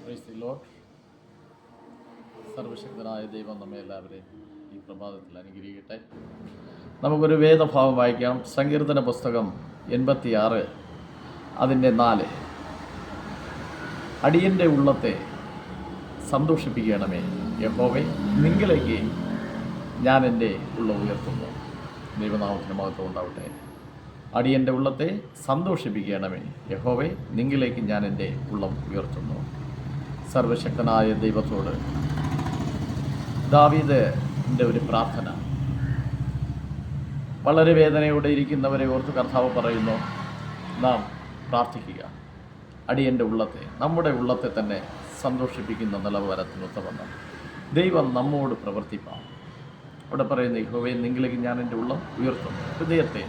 Praise the Lord. സർവശക്തനായ ദൈവം നമ്മെ എല്ലാവരെയും ഈ പ്രഭാതത്തിൽ അനുഗ്രഹിക്കട്ടെ. നമുക്കൊരു വേദഭാവം വായിക്കാം. സങ്കീർത്തന പുസ്തകം 86 അതിൻ്റെ 4. അടിയൻ്റെ ഉള്ളത്തെ സന്തോഷിപ്പിക്കണമേ യഹോവേ, നിങ്കിലേക്ക് ഞാൻ എൻ്റെ ഉള്ളം ഉയർത്തുന്നു. ദൈവനാമത്തിന് മഹത്വം ഉണ്ടാവട്ടെ. അടിയൻ്റെ ഉള്ളത്തെ സന്തോഷിപ്പിക്കണമേ യഹോവേ, നിങ്കിലേക്ക് ഞാൻ എൻ്റെ ഉള്ളം ഉയർത്തുന്നു. സർവശക്തനായ ദൈവത്തോട് ദാവീദിൻ്റെ ഒരു പ്രാർത്ഥന. വളരെ വേദനയോടെ ഇരിക്കുന്നവരെ ഓർത്ത് കർത്താവ് പറയുന്നു, നാം പ്രാർത്ഥിക്കുക. അടിയൻ്റെ ഉള്ളത്തെ, നമ്മുടെ ഉള്ളത്തെ തന്നെ സന്തോഷിപ്പിക്കുന്ന നിലവാരത്തിനൊത്തവണ്ണം ദൈവം നമ്മോട് പ്രവർത്തിപ്പാം. അവിടെ പറയുന്ന യഹോവേ, നിങ്ങളിലേക്ക് ഞാൻ എൻ്റെ ഉള്ളം ഉയർത്തുന്നു. ഹൃദയത്തെ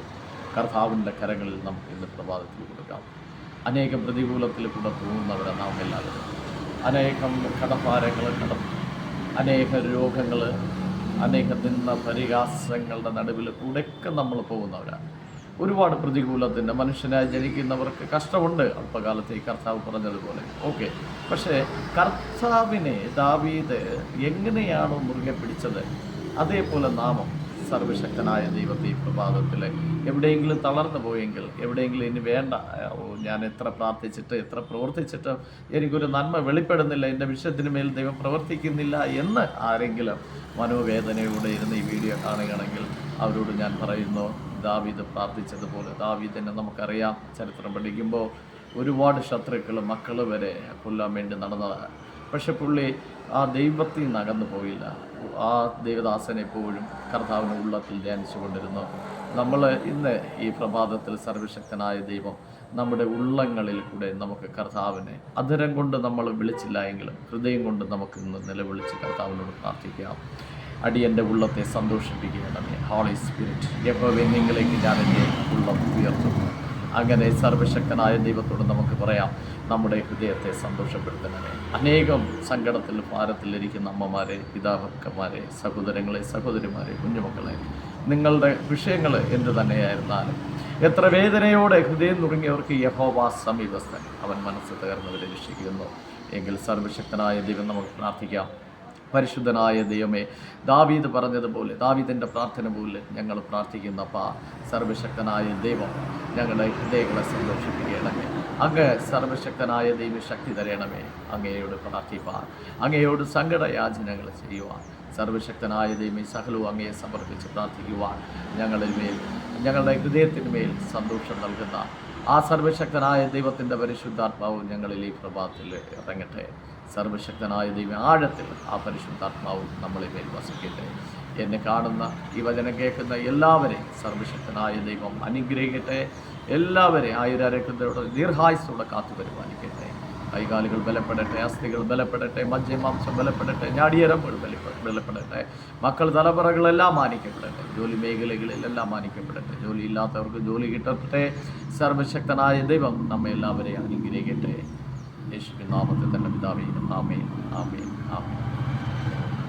കർത്താവിൻ്റെ കരങ്ങളിൽ നമുക്ക് ഇന്ന് പ്രഭാതത്തിൽ കൊടുക്കാം. അനേകം പ്രതികൂലത്തിൽ കൂടെ പോകുന്നവരെ നാം എല്ലാവരും അനേകം കടഭാരങ്ങൾ കടന്നു, അനേക രോഗങ്ങൾ, അനേക നിന്ന പരിഹാസങ്ങളുടെ നടുവിൽ കൂടെയൊക്കെ നമ്മൾ പോകുന്നവരാണ്. ഒരുപാട് പ്രതികൂലത്തിൻ്റെ മനുഷ്യനായി ജനിക്കുന്നവർക്ക് കഷ്ടമുണ്ട്. അല്പകാലത്തേക്ക് കർത്താവ് പറഞ്ഞതുപോലെ ഓക്കെ. പക്ഷേ കർത്താവിനെ ദാവീദ് എങ്ങനെയാണോ മുറുകെ പിടിച്ചത്, അതേപോലെ നാമം സർവശക്തനായ ദൈവത്തെ ഈ പ്രഭാതത്തിൽ എവിടെയെങ്കിലും തളർന്നു പോയെങ്കിൽ, എവിടെയെങ്കിലും ഇനി വേണ്ട, ഞാൻ എത്ര പ്രാർത്ഥിച്ചിട്ട് എത്ര പ്രവർത്തിച്ചിട്ട് എനിക്കൊരു നന്മ വെളിപ്പെടുന്നില്ല, എൻ്റെ വിഷയത്തിന് മേൽ ദൈവം പ്രവർത്തിക്കുന്നില്ല എന്ന് ആരെങ്കിലും മനോവേദനയോടെ ഇരുന്ന് ഈ വീഡിയോ കാണുകയാണെങ്കിൽ അവരോട് ഞാൻ പറയുന്നു, ദാവീദ് പ്രാർത്ഥിച്ചതുപോലെ. ദാവീദിനെ നമുക്കറിയാം, ചരിത്രം പഠിക്കുമ്പോൾ ഒരുപാട് ശത്രുക്കൾ, മക്കൾ വരെ കൊല്ലാൻ വേണ്ടി നടന്നതാണ്. പക്ഷെ പുള്ളി ആ ദൈവത്തിൽ നിന്ന് അകന്നു പോയില്ല. ആ ദേവദാസൻ എപ്പോഴും കർത്താവിൻ്റെ ഉള്ളത്തിൽ ധ്യാനിച്ചു കൊണ്ടിരുന്നു. നമ്മൾ ഇന്ന് ഈ പ്രഭാതത്തിൽ സർവശക്തനായ ദൈവം നമ്മുടെ ഉള്ളങ്ങളിൽ കൂടെ നമുക്ക് കർത്താവിനെ അധരം കൊണ്ട് നമ്മൾ വിളിച്ചില്ല എങ്കിലും ഹൃദയം കൊണ്ട് നമുക്ക് ഇന്ന് നിലവിളിച്ച് കർത്താവിനോട് പ്രാർത്ഥിക്കാം. അടിയൻ്റെ ഉള്ളത്തെ സന്തോഷിപ്പിക്കണമേ ഹോളി സ്പിരിറ്റ് യഹോവേ, നിങ്ങളിലേക്ക് ഞാൻ എൻ്റെ ഉള്ളം ഉയർത്തുന്നു. അങ്ങനെ സർവശക്തനായ ദൈവത്തോട് നമുക്ക് പറയാം, നമ്മുടെ ഹൃദയത്തെ സന്തോഷപ്പെടുത്തണമേ. അനേകം സങ്കടത്തിൽ ഭാരത്തിലിരിക്കുന്ന അമ്മമാരെ, പിതാക്കന്മാരെ, സഹോദരങ്ങളെ, സഹോദരിമാരെ, കുഞ്ഞുമക്കളെ, നിങ്ങളുടെ വിഷയങ്ങൾ എന്ത് തന്നെയായിരുന്നാലും, എത്ര വേദനയോടെ ഹൃദയം നുറുങ്ങിയവർക്ക് യഹോവ സമീപസ്ഥൻ, അവൻ മനസ്സ് തകർന്നവരെ രക്ഷിക്കുന്നു. എങ്കിൽ സർവശക്തനായ ദൈവം നമുക്ക് പ്രാർത്ഥിക്കാം. പരിശുദ്ധനായ ദൈവമേ, ദാവീദ് പറഞ്ഞതുപോലെ, ദാവീദിൻ്റെ പ്രാർത്ഥന പോലെ ഞങ്ങൾ പ്രാർത്ഥിക്കുന്ന സർവശക്തനായ ദൈവം ഞങ്ങളുടെ ഹൃദയങ്ങളെ സന്തോഷിപ്പിക്കണമേ. അങ്ങ് സർവശക്തനായ ദൈവം ശക്തി തരണമേ. അങ്ങയോട് പ്രാർത്ഥിപ്പാൻ, അങ്ങയോട് സങ്കടയാചനകൾ ചെയ്യുവാൻ, സർവശക്തനായ ദൈവം സകലവും അങ്ങയെ സമർപ്പിച്ച് പ്രാർത്ഥിക്കുവാൻ ഞങ്ങളുടെ മേൽ, ഞങ്ങളുടെ ഹൃദയത്തിന് മേൽ സന്തോഷം നൽകുന്ന ആ സർവശക്തനായ ദൈവത്തിൻ്റെ പരിശുദ്ധാത്മാവ് ഞങ്ങളിൽ ഈ പ്രഭാതത്തിൽ ഇറങ്ങട്ടെ. സർവശക്തനായ ദൈവം ആഴത്തിൽ ആ പരിശുദ്ധാത്മാവ് നമ്മളെ മേൽ വസിക്കട്ടെ. എന്നെ കാണുന്ന ഈ വചനം കേൾക്കുന്ന എല്ലാവരെയും സർവശക്തനായ ദൈവം അനുഗ്രഹിക്കട്ടെ. എല്ലാവരെയും ആയുരാരോഗ്യത്തോടെ ദീർഘായുസ്സോടെ കാത്തു പരിപാലിക്കട്ടെ. കൈകാലുകൾ ബലപ്പെടട്ടെ, അസ്ഥികൾ ബലപ്പെടട്ടെ, മജ്ജമാംസം ബലപ്പെടട്ടെ, ഞാടിയരമ്പുകൾ ബലപ്പെടട്ടെ. മക്കൾ തലമുറകളെല്ലാം മാനിക്കപ്പെടട്ടെ. ജോലി മേഖലകളിലെല്ലാം മാനിക്കപ്പെടട്ടെ. ജോലി ഇല്ലാത്തവർക്ക് ജോലി കിട്ടട്ടെ. സർവശക്തനായ ദൈവം നമ്മെ എല്ലാവരെയും അനുഗ്രഹിക്കട്ടെ. യേശുവിൻ നാമത്തിൽ തന്നെ പിതാവേ, ആമേൻ, ആമേൻ, ആമേൻ.